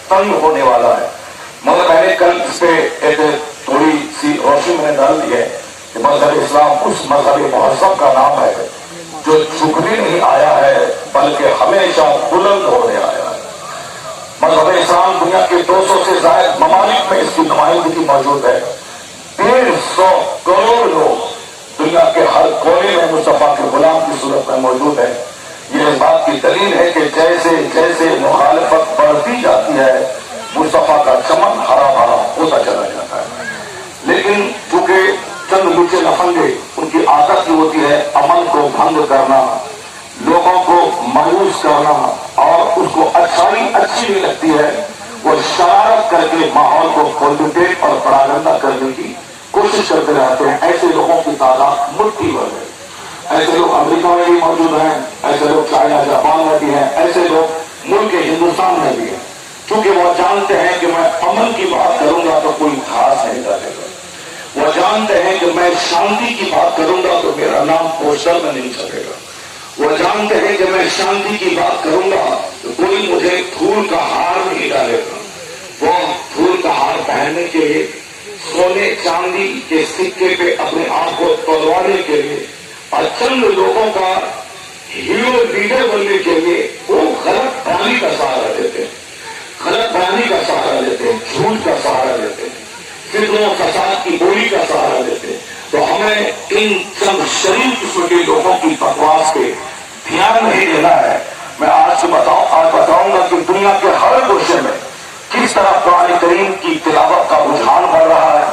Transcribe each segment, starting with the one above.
تنگ ہونے والا ہے. مگر میں نے کل اس پہ ایک تھوڑی سی روشنی میں نے ڈال دی ہے کہ مذہب اسلام اس مذہب مہذب کا نام ہے جو جھکنے نہیں آیا ہے بلکہ ہمیشہ بلند ہونے آیا ہے. مذہب اسلام دنیا کے 200 سے زائد ممالک میں اس کی نمائندگی موجود ہے. 150 کروڑ لوگ دنیا کے ہر کونے میں مصطفیٰ کے غلام کی صورت میں موجود ہے. یہ اس بات کی دلیل ہے کہ جیسے جیسے مخالفت بڑھتی جاتی ہے مصطفیٰ کا چمن ہرا بھرا ہوتا چلا جاتا ہے. لیکن چونکہ چند لوچے لفنگے ان کی عادت یہ ہوتی ہے امن کو بھنگ کرنا، لوگوں کو مایوس کرنا، اور اس کو اچھائی اچھی نہیں لگتی ہے، وہ شرارت کر کے ماحول کو کھولتے اور پراگندہ کرنے کی کوشش کرتے رہتے ہیں. ایسے لوگوں کی تعداد مٹھی بھر ہے. ایسے لوگ امریکہ میں بھی موجود ہیں، ایسے لوگ چائنا جاپان میں بھی ہیں، ایسے لوگ ملک ہندوستان میں بھی ہیں. کیونکہ وہ جانتے ہیں کہ میں امن کی بات کروں گا تو کوئی خاص نہیں کرے گا. وہ جانتے ہیں کہ میں شانتی کی بات کروں گا تو میرا نام پوسٹر میں نہیں چھپے گا. وہ جانتے ہیں کہ میں شانتی کی بات کروں گا تو کوئی مجھے پھول کا ہار نہیں ڈالے گا. وہ پھول کا ہار پہننے کے لیے، سونے چاندی کے سکے پہ اپنے آپ کو تولوانے کے لیے اور چند لوگوں کا ہیرو لیڈر بننے کے لیے وہ غلط فہمی کا سہارا دیتے ہیں، غلط فہمی کا سہارا دیتے ہیں، جھوٹ کا سہارا دیتے ہیں، فتنوں فساد کی بولی کا سہارا دیتے ہیں. تو ہمیں ان چند شریف قسم کے لوگوں کی بکواس پہ دھیان نہیں دینا ہے. میں آج بتاؤں گا کہ دنیا کے ہر گوشے میں کس طرح قرآن کریم کی تلاوت کا رجحان بڑھ رہا ہے،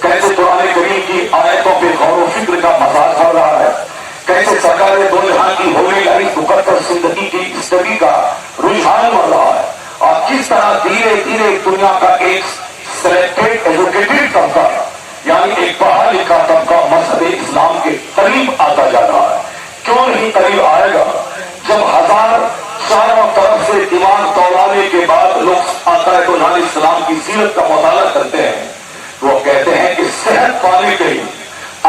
کیسے قرآن کریم کی آیتوں پہ غور و فکر کا مزاج بڑھ رہا ہے، کیسے سرکار دو جہاں کی ہونے والی مقدس زندگی کی اسٹڈی کا رجحان بڑھ رہا ہے، اور کس طرح دھیرے دھیرے دنیا کا ایک سلیکٹڈ ایجوکیٹڈ طبقہ یعنی ایک پڑھا لکھا طبقہ مذہب اسلام کے قریب آتا جا رہا ہے. کیوں نہیں قریب آئے گا جب چاروں طرف سے دماغ توڑانے کے بعد لوگ آقا علیہ السلام کی سیرت کا مطالعہ کرتے ہیں تو وہ کہتے ہیں کہ صحت پانے کے لیے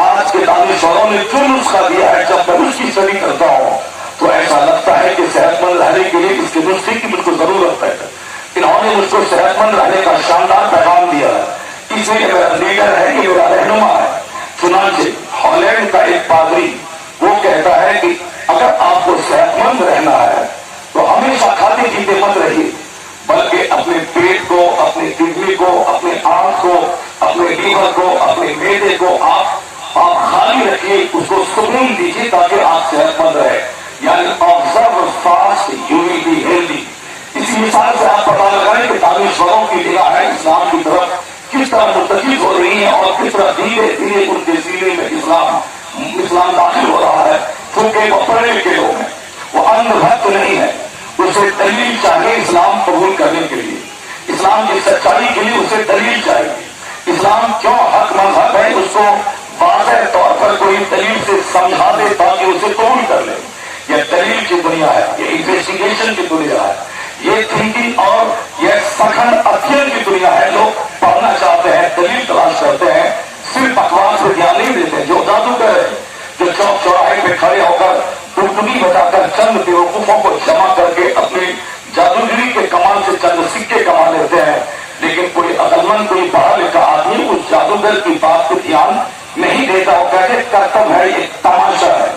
آج کے دانشوروں نے جو نسخہ دیا ہے جب میں اس کی اسٹڈی کرتا ہوں تو ایسا لگتا ہے کہ صحت مند رہنے کے لیے اس کے نسخے کی مجھ کو ضرورت ہے. انہوں نے مجھ کو صحت مند رہنے کا شاندار پیغام دیا ہے. اس لیے میرا لیڈر ہے کہ میرا رہنما ہے. چنانچہ ہالینڈ کا ایک پادری وہ کہتا ہے کہ اگر آپ کو صحت مند رہنا ہے تو ہمیشہ کھاتے پیتے مت رہیے بلکہ اپنے پیٹ کو، اپنے کڈنی کو، اپنے آنکھ کو، اپنے لیور کو، اپنے معدے کو آپ خالی رکھیے، اس کو سکون دیجیے تاکہ آپ صحت مند رہے. یعنی observe fast you will be healthy. اسی مثال سے آپ پتا لگائیں کہ دانشوروں کی نگاہیں اسلام کی طرف کس طرح منتقل ہو رہی ہیں اور کس طرح دھیرے دھیرے ان کے سینے میں اسلام داخل ہو رہا ہے. کیونکہ وہ پڑھے لکھے لوگ ہیں، وہ اندھ بھکت نہیں ہے. اسے دلیل چاہیے اسلام قبول کرنے کے لیے، اسلام کی سچائی کے لیے اسے دلیل چاہیے. اسلام کیوں حق مذہب ہے اس کو واضح طور پر کوئی دلیل سے سمجھا دے تاکہ اسے قبول کر لے. یہ دلیل کی دنیا ہے، یہ انویسٹیگیشن کی دنیا ہے، یہ تھنکنگ اور یہ سخن ادھین کی دنیا ہے. لوگ پڑھنا چاہتے ہیں، دلیل تلاش کرتے ہیں، صرف بکواس پہ دھیان نہیں دیتے. جو جادوگر ہے جو چوک چوراہے پہ کھڑے ہو کر ٹکٹکی بتا کر چند بیوقوفوں کو جمع کر کے اپنی جادوگری کے کمان سے چند سکے کما لیتے ہیں، لیکن کوئی عقلمند، کوئی پڑھا لکھا آدمی اس جادوگر کی بات پہ دھیان نہیں دیتا. وہ کہتے کرتب ہے، یہ تماشا ہے.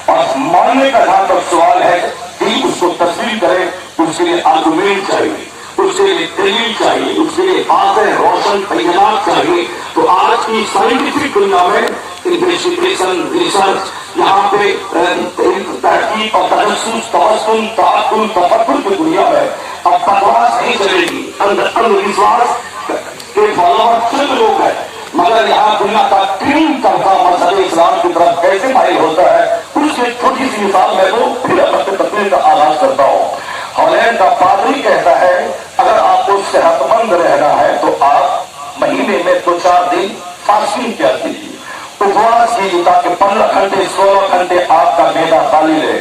اور ماننے کا جہاں تک سوال ہے دل اس کو تسلیم کرے، اس کے لیے آرگومنٹ چاہیے، اس کے لیے دلیل چاہیے، اس کے لیے واضح روشن بیانات چاہیے. تو آج کی سائنٹیفک دنیا میں انویسٹیگیشن، ریسرچ، یہاں پہ تحقیق اور تجسس، توسن، تعقل، تفکر کی دنیا میں اب بکواس نہیں چلے گی. اندھ وشواس کے فالوور چند لوگ ہیں مگر یہاں دنیا کا کریم طبقہ مذہب اسلام کی طرف کیسے مائل ہوتا ہے اس کی چھوٹی سی مثال میں تو پھر اپنے تقریر کا آغاز کرتا ہوں. ہالینڈ کا پادری کہتا ہے اگر آپ کو صحت مند رہنا ہے تو آپ مہینے میں 2-4 دن فاسٹنگ کیا کیجیے، اپواس کیجیے تاکہ 15 گھنٹے 16 گھنٹے آپ کا معدہ خالی رہے،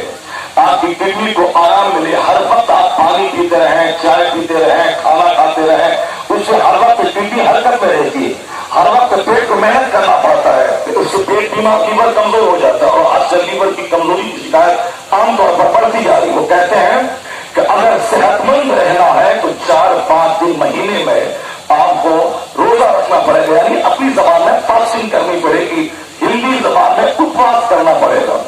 آپ کی کڈنی کو آرام ملے. ہر وقت آپ پانی پیتے رہیں، چائے پیتے رہیں، کھانا کھاتے رہیں، اس سے ہر وقت کڈنی حرکت میں رہتی ہے، ہر وقت پیٹ کو محنت کرنا پڑتا ہے، اس سے پیٹ لیور کمزور ہو جاتا ہے اور آج کل لیور کی کمزوری کی شکایت عام طور پر بڑھتی جا رہی ہے. وہ کہتے ہیں کہ اگر صحت مند رہنا ہے تو 4-5 دن महीने में आपको रोजा रखना पड़ेगा, यानी अपनी जबान में फास्टिंग करनी पड़ेगी, हिंदी जबान में उपवास करना पड़ेगा।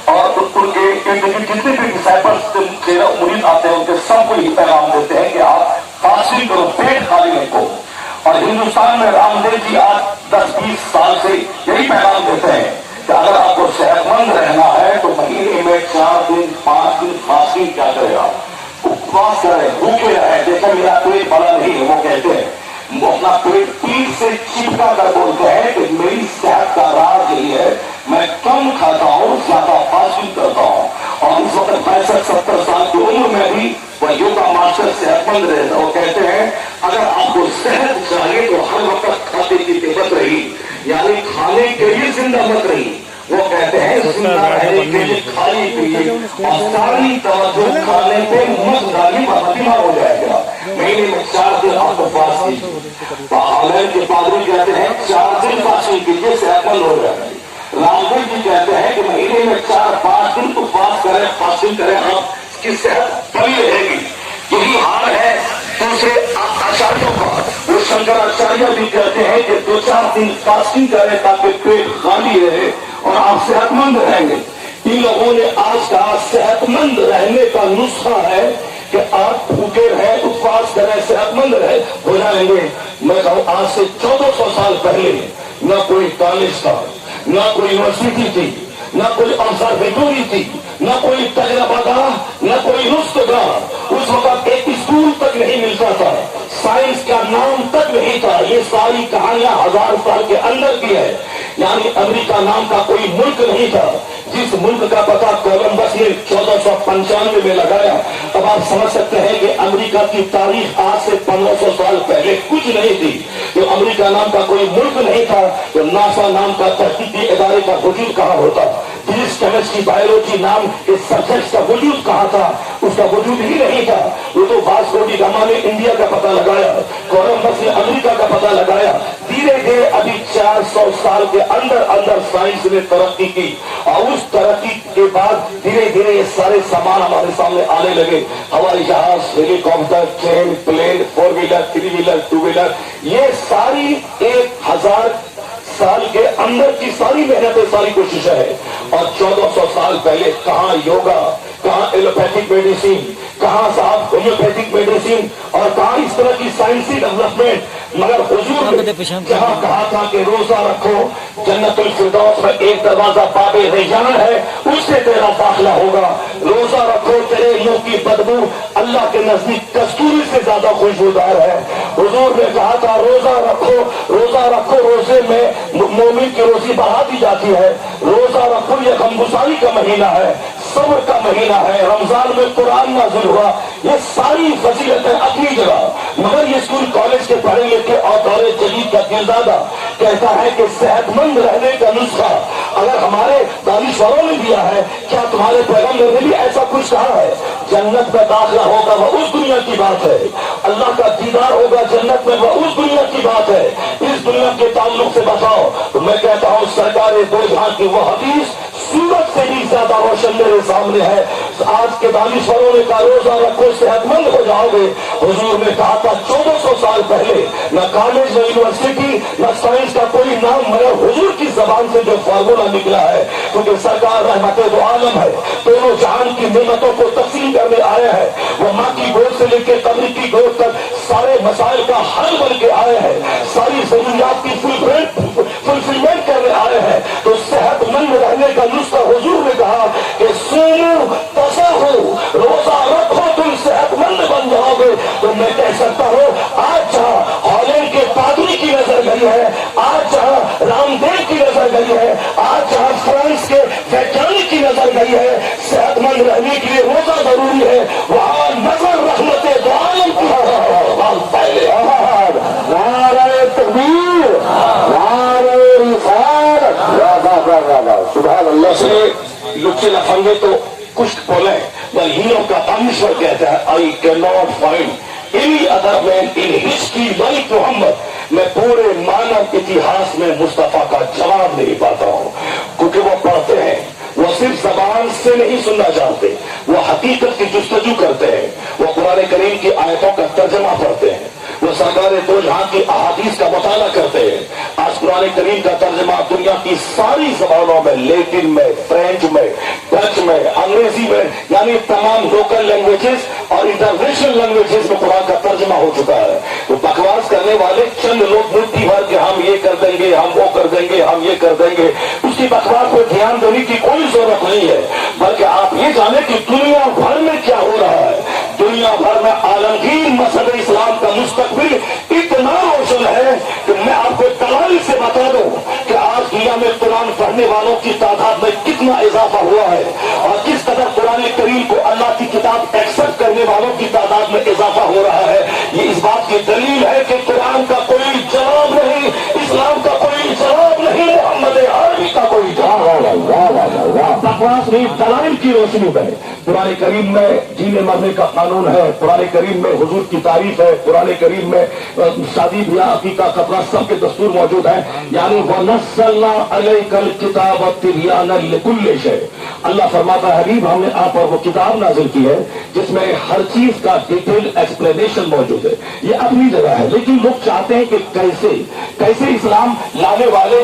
और उनके जितने भी डिसाइपल्स तेरा मुरीद आते हैं उनके सबको ये पैगाम देते हैं कि आप फास्टिंग करो, पेट खाली रखो। और हिंदुस्तान में रामदेव जी आज 10-20 साल से यही पैगाम देते हैं कि अगर आपको सेहतमंद रहना है तो महीने में 4 दिन 5 दिन फास्टिंग क्या करेगा, उपवास करें, भूखे रहे। देखो मेरा पेट बड़ा नहीं है, वो कहते हैं, वो अपना पेट पीठ से चिपका कर बोलते हैं कि मेरी सेहत का राज यही है, मैं कम खाता हूँ, ज्यादा फास्टिंग करता हूँ। और इस वक्त 65-70 साल की उम्र में भी वो योगा मास्टर सेहतमंद रहता। वो कहते हैं अगर आपको सेहत चाहिए तो हर वक्त खाने की मत रही, यानी खाने के लिए जिंदा मत रही। वो कहते हैं जिंदा रहने के लिए खाली पिए और सारी तवज्जो खाने पे मत डाली, बीमार हो जाएगा। महीने में 4 दिन आपको फास्टिंग कीजिए। हालैंड के पादरी कहते हैं 4 दिन फास्टिंग कीजिए, सेहतमंद हो जाएगा। रामदेव जी कहते हैं कि महीने में 4-5 दिन उपवास करें, फास्टिंग करें, आपकी सेहत बनी रहेगी। यही हाल है दूसरे आचार्यों का। वो शंकराचार्य भी कहते हैं कि 2-4 दिन फास्टिंग करें ताकि पेट खाली रहे और आप सेहतमंद रहेंगे। इन लोगों ने आज कहा सेहतमंद रहने का नुस्खा है कि आप भूखे रहें, उपवास करें, सेहतमंद रहे, हो जाएंगे। मैं कहूँ आज से 1400 साल पहले न कोई कॉलेज था, न कोई यूनिवर्सिटी थी, न कोई ऑब्जर्वेटोरी थी, न कोई तजरबागाह, न कोई नुस्खा। उस वक्त एक स्कूल तक नहीं मिलता था, साइंस का नाम तक नहीं था। ये सारी कहानियां 1000 साल के अंदर की है। यानी अमेरिका नाम का कोई मुल्क नहीं था। जिस मुल्क का पता कोलंबस ने 1495 में लगाया, अब आप समझ सकते हैं कि अमेरिका की तारीख आज से 1500 साल पहले कुछ नहीं थी। तो अमेरिका नाम का कोई मुल्क नहीं था, तो नासा नाम का तहकीकी इदारे का वजूद कहाँ होता, फिजिक्स केमिस्ट्री बायोलॉजी नाम के सब्जेक्ट्स का वजूद कहाँ था, उसका वजूद ही नहीं था। वो तो वास्को डी गामा ने इंडिया का पता लगाया, कोलंबस ने अमेरिका का पता लगाया। धीरे धीरे अभी 400 साल के अंदर अंदर साइंस ने तरक्की की और उस तरक्की के बाद धीरे धीरे ये सारे सामान हमारे सामने आने लगे। हवाई जहाज, helicopter, train, plane, 4 wheeler, 3 wheeler, 2 wheeler, ये सारी 1000 साल के अंदर की सारी मेहनतें, सारी कोशिशें है। और 1400 साल पहले कहाँ योगा, कहाँ एलोपैथिक मेडिसिन, कहाँ साहब होम्योपैथिक मेडिसिन और कहाँ इस तरह की साइंसी डेवलपमेंट। मगर हुजूर ने जहाँ कहा था कि रोजा रखो, जन्नतुल फिरदौस में एक दरवाजा बाबे रैयान है, उससे तेरा दाखिला होगा। रोजा रखो, तेरे मुंह की बदबू अल्लाह के नजदीक कस्तूरी से ज्यादा खुशबूदार है। हुजूर ने कहा था रोजा रखो, रोजा रखो, रोजे में मोमिन की रोजी बढ़ा दी जाती है। रोजा रखो, ये गमगुसारी का महीना है, सब्र का महीना है। रमजान में कुरान नाज़िल हुआ, ये सारी फजीलतें अपनी जगह। मगर ये स्कूल कॉलेज के पढ़े लिखे और दौरे जदीद का दिलदादा कहता है कि सेहतमंद रहने का नुस्खा अगर हमारे दानिश्वरों ने दिया है, क्या तुम्हारे पैगंबर ने भी ऐसा कुछ कहा है? जन्नत में दाखिला होगा वह उस दुनिया की बात है, अल्लाह का दीदार होगा जन्नत में वह उस दुनिया की बात है। इस दुनिया के ताल्लुक से बताओ तो मैं कहता हूँ सरकार दो जहां की वह हदीस सूरत से भी ज्यादा रोशन मेरे सामने है। आज के दानिश्वरों ने कहा रोजा रखो सेहतमंद हो जाओगे। हुजूर ने कहा था 1400 साल पहले, न कॉलेज, न यूनिवर्सिटी, न साइंस का कोई नाम, मगर हुजूर की जबान से जो फार्मूला निकला है, क्योंकि सरकार रहमते दो आलम है, दोनों जहान की नेमतों को तकसीम करने आया है। वो माँ की गोद से लेकर कब्र की गोद तक सारे मसाइल का हल बन के आए हैं, सारी जरूरियात की फुलफिलमेंट करने आए हैं। तो सेहतमंद रहने का नुस्खा हुजूर ने कहा कि सुनो तसहु, रोजा रखो तुम सेहतमंद बन जाओगे। तो मैं कह सकता हूँ आज जहाँ हॉलैंड के पादरी की नजर गई है, आज जहाँ रामदेव की नजर गई है, आज जहाँ फ्रांस के वैज्ञानिक की नजर गई है, सेहतमंद रहने के लिए रोजा जरूरी है, वहाँ नजर रहमते दो आलम की पहले नारे तकबीर, नारे रिसालत, सुभान अल्लाह। से लुच्चे लफंगे तो कुछ बोले, पर हीरो का परमेश्वर कहता है I can not find any other man in history like Muhammad. मैं पूरे मानव इतिहास में मुस्तफा का जवाब नहीं पाता हूँ, क्योंकि वो पढ़ते हैं, वो सिर्फ जबान से नहीं सुनना चाहते, वो हकीकत की जुस्तजू करते हैं, वो कुरान करीम की आयतों का तर्जमा पढ़ते हैं, वो सरकार दो जहां की अहादीस का मुताला करते हैं। आज कुरान करीम का तर्जमा दुनिया की सारी जबानों में, लैटिन में, फ्रेंच में, डच में, अंग्रेजी में, यानी तमाम लोकल लैंग्वेजेस और इंटरनेशनल लैंग्वेजेस में कुरान का तर्जमा हो चुका है। तो बकवास करने वाले चंद लोग मुट्ठी भर के हम ये कर देंगे, हम वो कर देंगे, हम ये कर देंगे, उसकी बकवास पर ध्यान देने की कोई जरूरत नहीं है। बल्कि आप ये जाने कि दुनिया भर में क्या हो रहा है। दुनिया भर में आलमगीर मजहब इस्लाम का मुस्तकबिल इतना रोशन है कि मैं आपको दलाली से बता दूं कि आज दुनिया में कुरान पढ़ने वालों की तादाद में कितना इजाफा हुआ है और किस कदर कुरान करीम को अल्लाह की किताब एक्सेप्ट करने वालों की तादाद में इजाफा हो रहा है। ये इस बात की दलील है कि कुरान का कोई जवाब नहीं, इस्लाम का कोई जवाब नहीं, मोहम्मद अरबी का कोई जवाब। बकवास नहीं, दलाइल की रोशनी में कुरान करीम में जीने मरने का कानून है, कुरान करीम में हुजूर की तारीफ है, कुरान करीम में शादी ब्याह अकीका कपड़ा सब के दस्तूर मौजूद है। यानी वनस्सलना अलैकल किताब तिबयानन लिकुल्लि शै। अल्लाह फरमाता है हबीब हमने आप पर वो किताब नाजिल की है जिसमें हर चीज का डिटेल एक्सप्लेनेशन मौजूद है। ये अपनी जगह है, लेकिन लोग चाहते हैं कि कैसे इस्लाम लाने वाले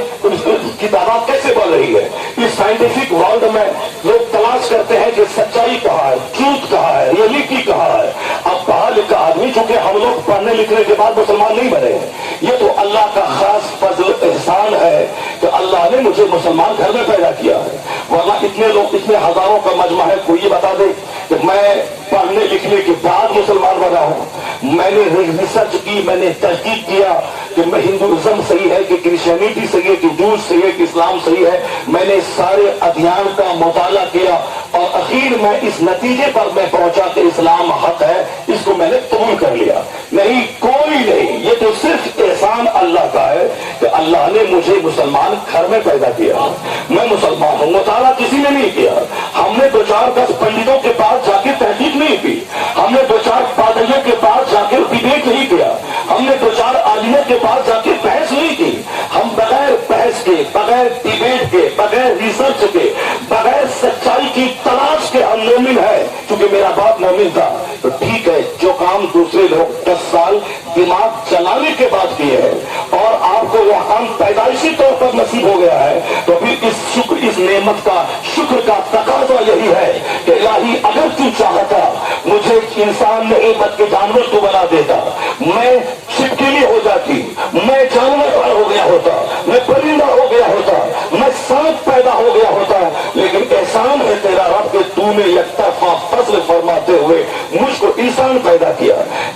किताब कैसे बढ़ रही है। इस साइंटिफिक वर्ल्ड में लोग तलाश करते हैं कि सच्चाई कहाँ है, ट्रूथ कहाँ है, रियलिटी कहाँ है। अब पढ़ा लिखा आदमी, चूंकि हम लोग पढ़ने लिखने के बाद मुसलमान नहीं बने हैं, ये तो अल्लाह का खास फजल एहसान है कि अल्लाह ने मुझे मुसलमान घर में पैदा किया है। वरना इतने लोग, इतने हजारों का मजमा है, कोई ये बता दे कि मैं पढ़ने लिखने के बाद मुसलमान बना हूं। मैंने रिसर्च की, मैंने तहकीक किया कि मैं हिंदुइज्म सही है कि क्रिश्चियनिटी सही है कि जूस सही है कि इस्लाम सही है। मैंने सारे अध्ययन का मुताला किया और आखिर में इस नतीजे पर मैं पहुंचा कि इस्लाम हक है, इसको मैंने कबूल कर लिया। नहीं, कोई नहीं, ये तो सिर्फ एहसान अल्लाह का है कि अल्लाह ने मुझे मुसलमान घर में पैदा किया। मैं मुसलमान हूं, मुताला किसी ने नहीं किया। हमने 2-4-10 पंडितों के पास जाके तहकीक नहीं की, हमने 2-4 पादरियों के पास जाके डिबेट नहीं किया, हमने 2-4 आलिमों के पास जाके बहस नहीं की। हम बगैर बहस के, बगैर डिबेट के, बगैर रिसर्च के, बगैर सच्चाई की तलाश के हम मोमिन है। क्योंकि मेरा बाप मोमिन था, तो ठीक है, जो काम दूसरे लोग 10 साल दिमाग चलाने के बाद किए हैं और आपको वह काम पैदाइशी तौर पर नसीब हो गया है, तो फिर इस नेमत का शुक्र का तकाजा यही है कि इलाही अगर तू चाहता मुझे इंसान नहीं बल्कि जानवर को बना देता, मैं छिपकली हो जाती, मैं जानवर हो गया होता, मैं परिंदा हो गया होता, मैं सांप पैदा हो गया होता। लेकिन एहसान है तेरा रब कि तूने एक तरफा फजल फरमाते हुए मुझको इंसान पैदा किया।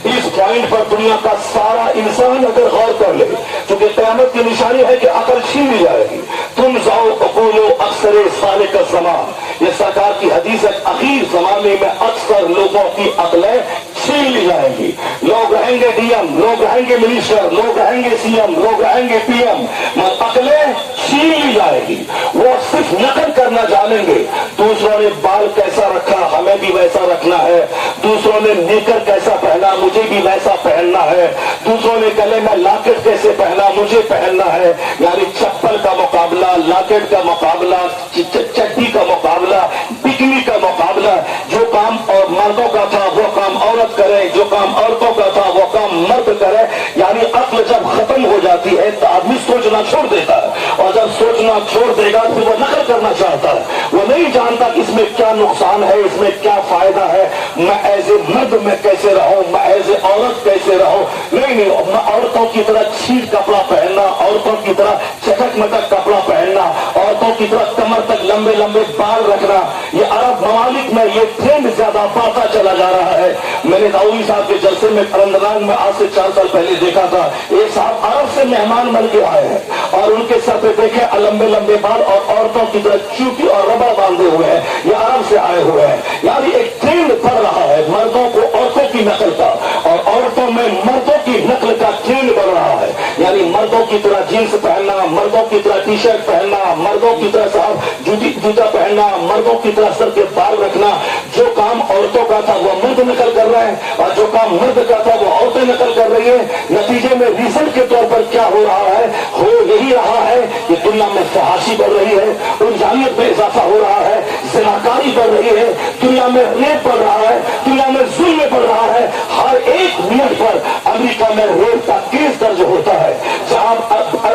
इस पॉइंट पर दुनिया का सारा इंसान अगर गौर कर ले, क्योंकि क़यामत की निशानी है कि अकल छीन ली जाएगी। तुम जाओ अकूलो अक्सर साले का समान, ये सरकार की हदीस है, आखिर जमाने में अक्सर लोगों की अकलें छीन ली जाएंगी। लोग रहेंगे डीएम, लोग रहेंगे मिनिस्टर, लोग रहेंगे सीएम, लोग रहेंगे पीएम, मगर अकलें छीन ली जाएगी। वो सिर्फ नकल करना जानेंगे। दूसरों ने बाल कैसा रखा, हमें भी वैसा रखना है। दूसरों ने नेकर कैसा पहना, मुझे भी वैसा पहनना है। दूसरों ने गले में लॉकेट कैसे पहना, मुझे पहनना है। यानी चप्पल का मुकाबला, लॉकेट का मुकाबला, चड्डी का मुकाबला, बिकनी का मुकाबला। जो काम और मर्दों का था वो काम औरत करे, जो काम औरतों का था वो काम मर्द करे। यानी अक्ल जब खत्म हो जाती है तो आदमी सोचना छोड़ देता है, और जब सोचना छोड़ देगा तो वो नकल करना चाहता है। वो नहीं जानता कि इसमें क्या नुकसान है, इसमें क्या फायदा है, मैं एज ए मर्द में कैसे रहूं, मैं एज ए औरत कैसे रहूं। नहीं, मैं औरतों की तरह छीट कपड़ा पहनना, औरतों की तरह चटक मटक कपड़ा पहनना, औरतों की तरह कमर तक लंबे लंबे बाल रखना, ये अरब ममालिक में ये ट्रेंड ज्यादा बढ़ता चला जा रहा है। मैंने दाऊदी साहब के जलसे में करंदलान में आज से 4 साल पहले देखा था, एक साहब अरब से मेहमान बन के आए हैं और उनके सर पे देखे लंबे लंबे बाल और औरतों की तरह चूटी और रबड़ बांधे हुए हैं, ये अरब से आए हुए हैं। यानी एक ट्रेंड बढ़ रहा है मर्दों को औरतों की नकल का, और औरतों में मर्दों की नकल का ट्रेंड बढ़ रहा है। यानी मर्दों की तरह जींस पहनना, मर्दों की तरह टी शर्ट पहनना, मर्दों की तरह साहब जूता पहनना, मर्दों की तरह सर के बाल रखना। जो काम औरतों का था वो मर्द नकल कर रहे हैं, और जो काम मर्द का था वो औरतें नकल कर रही है। नतीजे में रिजल्ट के तौर पर क्या हो रहा है, हो यही रहा है कि दुनिया में फहाशी बढ़ रही है, उलझानियत में इजाफा हो रहा है, ज़िनाकारी बढ़ रही है, दुनिया में रेप बढ़ रहा है, दुनिया में जुल्म बढ़ रहा है। हर एक मिनट पर अमेरिका امریکہ میں ریپ کا کیس درج ہوتا ہے، جہاں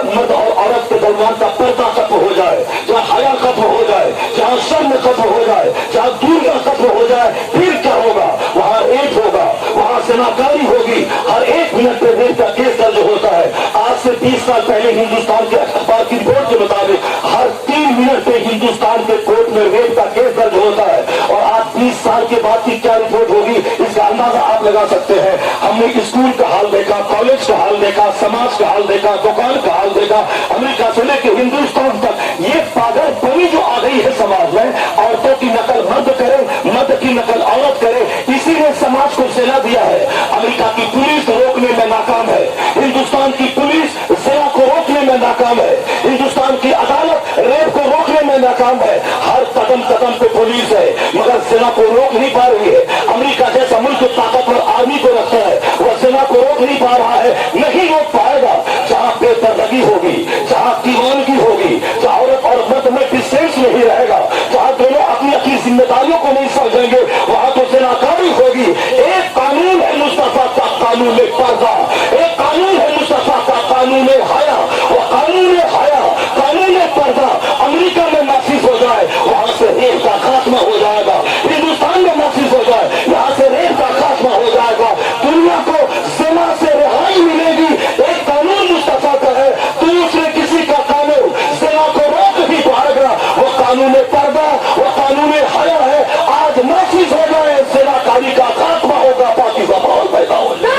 مرد اور عورت کے درمیان کا پردہ ختم ہو جائے، جہاں حیا ختم ہو جائے، جہاں شرم ختم ہو جائے، جہاں دنیا ختم ہو جائے، پھر کیا ہوگا؟ وہاں ریپ ہوگا، وہاں زناکاری ہوگی، ہر ایک منٹ پہ ریپ کا کیس درج ہوتا ہے۔ آج سے 20 سال پہلے ہندوستان کے اخبار کی رپورٹ کے مطابق ہر 3 منٹ پہ ہندوستان کے کورٹ میں ریپ کا کیس درج ہوتا ہے، اور آج 20 سال کے بعد کی کیا رپورٹ ہوگی اس کا اندازہ آپ لگا سکتے ہیں۔ ہم نے اسکول کا حال دیکھا، کالج کا حال دیکھا، سماج کا حال دیکھا، دکان کا حال دیکھا، امریکہ سے لے کے ہندوستان تک یہ پاگل پنی جو آ گئی ہے سماج میں، عورتوں کی نقل مرد کرے، مرد کی نقل عورت کرے، اسی نے سماج کو سلا دیا ہے۔ امریکہ کی پولیس روکنے میں ناکام ہے، ہندوستان کی پولیس زنا کو روکنے میں ناکام ہے، ہندوستان کی عدالت ریپ کو روکنے میں ناکام ہے۔ ہر قدم قدم پہ پولیس ہے مگر زنا کو روک نہیں پا رہی ہے۔ امریکہ جیسا ملک طاقتور آرمی کو رکھتا ہے، وہ زنا کو روک نہیں پا رہا ہے، نہیں روک پائے گا۔ جہاں بے پردگی ہوگی، جہاں دیوانگی ہوگی، جہاں عورت اور مرد میں ڈسٹینس نہیں رہے گا، جہاں دونوں اپنی اپنی ذمہ داریوں کو نہیں سمجھیں گے، وہاں تو زناکاری ہوگی۔ ایک قانون ہے مصطفیٰ کا، قانون پردہ، ایک قانون ہے مصطفیٰ کا، قانون حیا، وہ قانون حیا، قانون پردہ امریکہ میں نافذ ہو جائے، وہاں سے ریپ کا خاتمہ ہو جائے گا۔ ہندوستان میں نافذ ہو جائے، یہاں سے ریپ کا خاتمہ ہو جائے گا۔ دنیا کو زنا سے رہائی ملے گی۔ ایک قانون مصطفیٰ کا ہے، دوسرے کسی کا قانون زنا کو روک نہیں پائے گا۔ وہ قانون پردہ، وہ قانون حیا ہے، آج نافذ ہو جائے، زنا کاری کا خاتمہ ہوگا، پاکیزہ ماحول پیدا ہو جائے۔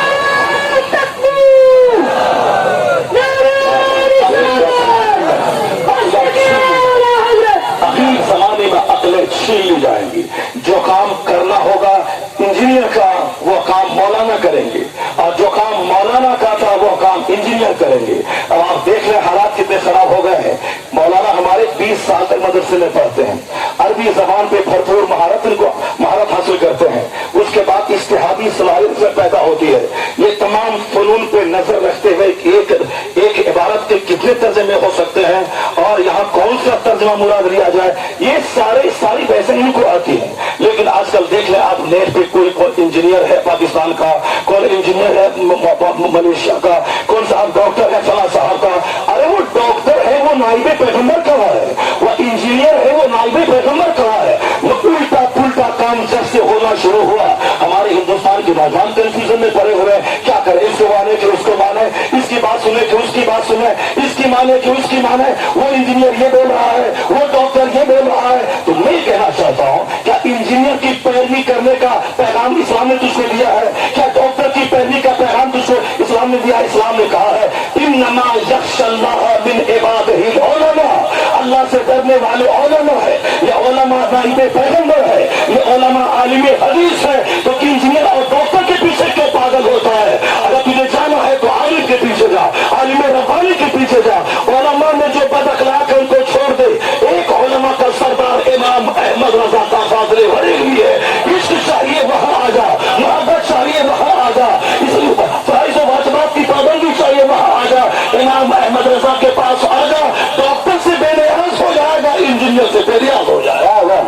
اخیر زمانے میں عقلیں چھین لی جائیں گی۔ جو کام کرنا ہوگا انجینئر کا وہ کام مولانا کریں گے، اور جو کام مولانا کا تھا وہ کام انجینئر کریں گے۔ اب آپ دیکھ رہے ہیں حالات کتنے خراب ہو گئے ہیں۔ مولانا ہمارے 20 سال تک مدرسے میں پڑھتے ہیں، عربی زبان پہ بھرپور مہارت حاصل کرتے ہیں، اس کے بعد اجتہادی صلاحیت سے پیدا ہوتی ہے۔ یہ تمام فنون پہ نظر رکھتے ہوئے ایک عبارت کے کتنے ترجمے ہو سکتے ہیں اور یہاں کون سا ترجمہ مراد لیا جائے، یہ ساری بحثیں ان کو آتی ہیں۔ لیکن آج کل دیکھ لیں آپ، نیٹ پہ کوئی انجینئر ہے پاکستان کا، کوئی انجینئر ہے ملیشیا کا، کون صاحب ڈاکٹر ہے فلاں صاحب کا۔ ارے وہ ڈاکٹر ہے وہ نائب پیغمبر کہاں ہے؟ وہ انجینئر ہے وہ نائب پیغمبر کہاں ہے؟ وہ الٹا پلٹا کام جب سے ہونا شروع ہوا، ہمارے ہندوستان کے نوجوان کنفیوژن میں پڑے ہوئے، کیا کرے، اس کو مانے کہ اس کو مانے، اس کی بات سنے کہ اس کی بات سنے، اس کی مانے کہ اس کی مانے۔ وہ انجینئر یہ بول رہا ہے، وہ ڈاکٹر یہ بول رہا ہے۔ تو میں کہنا چاہتا ہوں، کیا انجینئر کی پیروی کرنے کا پیغام اسلام نے تجھ کو دیا ہے؟ کیا ڈاکٹر کی پیروی کا پیغام تجھ کو اسلام نے دیا؟ اسلام نے کہا ہے انما یخشی اللہ من عبادہ العلماء، اللہ سے ڈرنے والے علماء ہے۔ یہ علماء نائب پیغمبر ہے، یہ علماء عالم حدیث ہے۔ تو انجینئر اور ڈاکٹر کے پیچھے کیوں پاگل ہوتا ہے؟ اگر تجھے جانا ہے تو عالم کے پیچھے جا، عالم ربانی کے پیچھے جا۔ علماء میں جو بد اخلاق ہے ان کو چھوڑ دے۔ ایک علماء کا سردار امام احمد رضا کا فاضل بریلوی ہے، عشق چاہیے وہاں آ جا، محبت چاہیے وہاں آ جا، فرائض و واجبات کی پابندی چاہیے وہاں آ جا۔ امام احمد رضا کے پاس آ جا، ڈاکٹر سے بے نیاز ہو جائے گا، انجینئر سے بے نیاز ہو جائے گا۔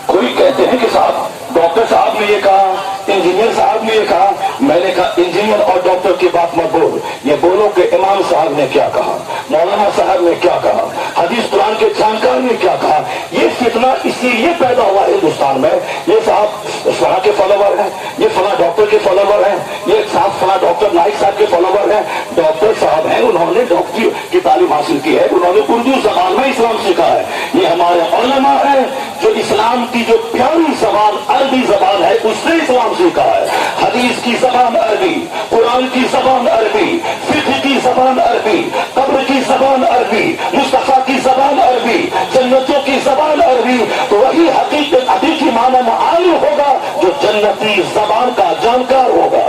کوئی کہتے ہیں کہ صاحب ڈاکٹر صاحب نے یہ کہا، انجینئر صاحب نے یہ کہا۔ میں نے کہا انجینئر اور ڈاکٹر کی بات مت بول، یہ بولو کہ امام صاحب نے کیا کہا، مولانا صاحب نے کیا کہا، حدیث قرآن کے جانکار نے کیا کہا۔ یہ فتنہ اسی لیے پیدا ہوا ہندوستان میں، یہ صاحب فلاں کے فالوور ہیں، یہ فلاں ڈاکٹر کے فالوور ہیں، یہ صاحب فلاں ڈاکٹر نائک صاحب کے فالوور ہیں۔ ڈاکٹر صاحب ہیں، انہوں نے ڈاکٹری کی تعلیم حاصل کی ہے، انہوں نے اردو زبان میں اسلام سیکھا ہے۔ یہ ہمارے علماء ہیں جو اسلام کی جو پیاری زبان عربی زبان ہے اس سے اسلام سیکھا ہے۔ حدیث کی زبان عربی، قرآن کی زبان عربی، فقہ کی زبان عربی، قبر کی زبان عربی، مصطفیٰ کی زبان عربی، جنتوں کی زبان عربی۔ تو وہی حقیقی معنی میں عالم ہوگا جو جنتی زبان کا جانکار ہوگا۔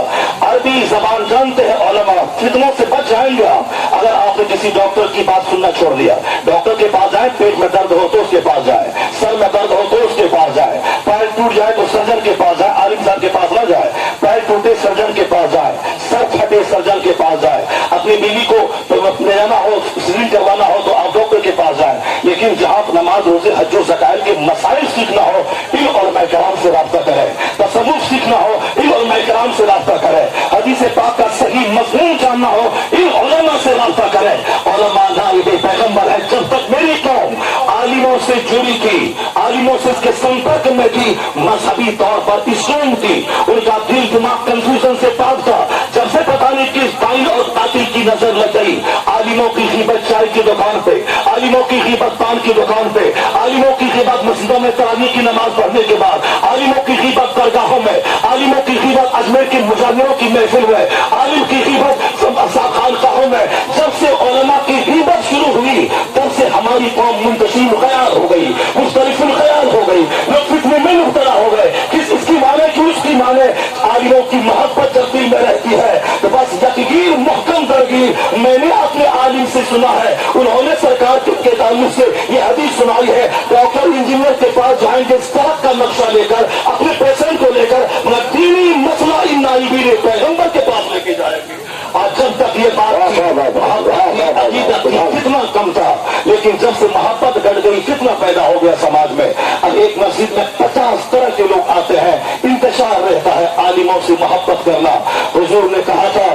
عربی زبان جانتے ہیں علماء، فتنوں سے بچ جائیں گے آپ۔ اگر آپ نے کسی ڈاکٹر کی بات سننا چھوڑ دیا، ڈاکٹر کے پاس جائیں، پیٹ میں درد ہو تو اس کے پاس جائیں، سر میں درد ہو تو اس کے پاس جائیں، پیر ٹوٹ جائے تو سرجن کے پاس جائیں، عالم صاحب کے پاس نہ جائے، پیر ٹوٹے سرجن کے پاس جائیں، سر پھٹے سرجن کے پاس جائیں، اپنی بیوی کو لے جانا ہو، سیزرین کروانا ہو تو آپ ڈاکٹر کے پاس جائیں۔ لیکن جہاں نماز روزے حج و زکات کے مسائل کی सीखना हो इन उलमा किराम से राब्ता करें, तसव्वुफ सीखना हो इन उलमा किराम से राब्ता करें, हदीस पाक का सही मज़मून जानना हो इन उलमा से राब्ता करें। उलमा नाइबे पैगंबर है। जब तक मेरी कौम आलिमों से जुड़ी थी, आलिमों से इसके संपर्क में थी, मजहबी तौर पर इस्लाम थी, उनका दिल दिमाग कंफ्यूजन से पाक था। जब से पता नहीं किस दाइन और तातिल की नजर लग गई, आलिमों की ग़ीबत चाय की दुकान पे, आलिमों की ग़ीबत पान की दुकान पे, आलिमों की ग़ीबत मस्जिदों में तरावी की नमाज पढ़ने के बाद, आलिमों की ग़ीबत दरगाहों में, आलिमों की ग़ीबत अजमेर के मुजाहिरों की महफिल में, आलिम की ग़ीबत खानकाहों में। जब से उलमा की ग़ीबत शुरू हुई तब से हमारी कौम मुंतशिर ख़याल हो गई, मुख्तलिफुल ख़याल हो गई, लोग फित्ने में मुब्तला हो गए। किस इसकी माने कि उसकी माने। आलिमों की मोहब्बत जब दिल में रहती है तो बस यकीन मुहकम दरगीर। मैंने अपने आलिम से सुना है, उन्होंने सरकार के ताल्लुक से ये हदीस सुनाई है, डॉक्टर इंजीनियर के पास जाएंगे सड़क का नक्शा लेकर, अपने पेशेंट को लेकर, मगर दीनी मसला इन नाइबीन पैगंबर के पास लेके जाएंगे। और जब तक ये बात अकीदत कितना कम था, लेकिन जब से मोहब्बत बढ़ गई कितना पैदा हो गया समाज में। अब एक मस्जिद में 50 तरह के लोग आते हैं, इंतशार रहता है आलिमों से मोहब्बत करना। हुजूर ने कहा था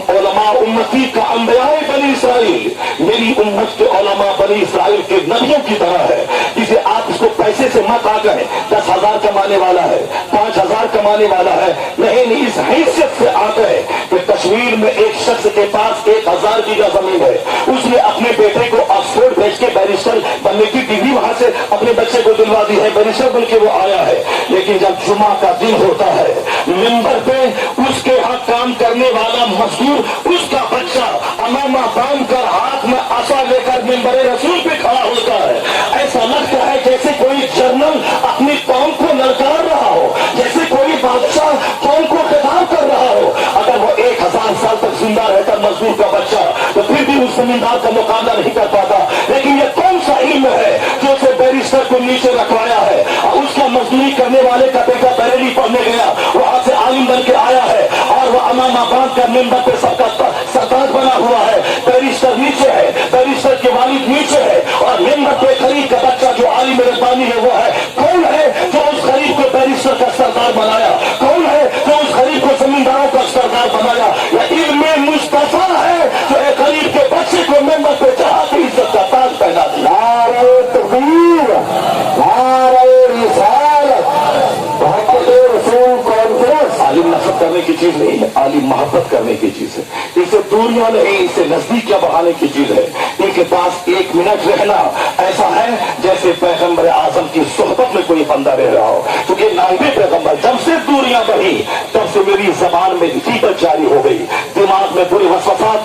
उलमा उम्मती का अंबियाए बनी इसराइल, मेरी उम्मत के उलमा बनी इसराइल के नबियों की तरह है। इसे आप इसको पैसे से मत आ गए 10,000 कमाने वाला है, 5,000 कमाने वाला है, नहीं, इस हैसियत से आ गए कि कश्मीर में एक शख्स के पास 1,000 बीघा जमीन है, उसने अपने बेटे को ऑक्सफोर्ड भेज के बैरिस्टर बनने की डिग्री वहां से अपने बच्चे को दिलवा दी है, बैरिस्टर बन के वो आया है। लेकिन जब जुमा का दिन होता है, मिंबर पे उसके यहाँ काम करने वाला मजदूर, उसका बच्चा अमामा बांध कर हाथ में आशा लेकर मिंबर रसूल पे खड़ा होता है। ऐसा लगता है जैसे कोई जर्नल अपनी कौम को ललकार रहा हो, जैसे कोई बादशाह कौम को खिताब कर रहा हो। अगर वो 1,000 साल तक जिंदा रहता मजदूर का बच्चा तो फिर भी उस जमींदार का मुकाबला नहीं कर पाता। लेकिन ये कौन सा इल्म है जो उसे बैरिस्टर को नीचे रखवाया है, और उसका मजदूरी करने वाले का बेटा बरेली पढ़ने गया, वहां से आलिम बन के आया है, और वो अमामा बांध कर मिंबर पे सबका सरताज बना हुआ है। बैरिस्टर नीचे है, बैरिस्टर के वालिद नीचे है, और मिंबर पे खरीद का बच्चा जो आलिम रब्बानी है वो है। कौन है जो उस गरीब को बैरिस्टर का सरदार बनाया? कौन है जो उस गरीब को जमींदारों का सरदार बनाया? या इल्मे मुस्तफा है जो एक गरीब के बच्चे को मिंबर पे चढ़ा के इज्जत का ताज पहना दिया। नारे तकबीर, नारे रिसालत, आलिम नफरत करने की चीज नहीं है, आलिम मोहब्बत करने की चीज है। इसे दूरियां नहीं, इसे नजदीकियां बढ़ाने की चीज है। इनके पास 1 मिनट रहना ऐसा है जैसे पैगंबर आजम की सोहबत में कोई बंदा रह रहा हो। क्योंकि नाइबे पैगंबर जब से दूरियां बढ़ी तब से मेरी जबान में ग़ीबत जारी हो गई, दिमाग में बुरी वसवसात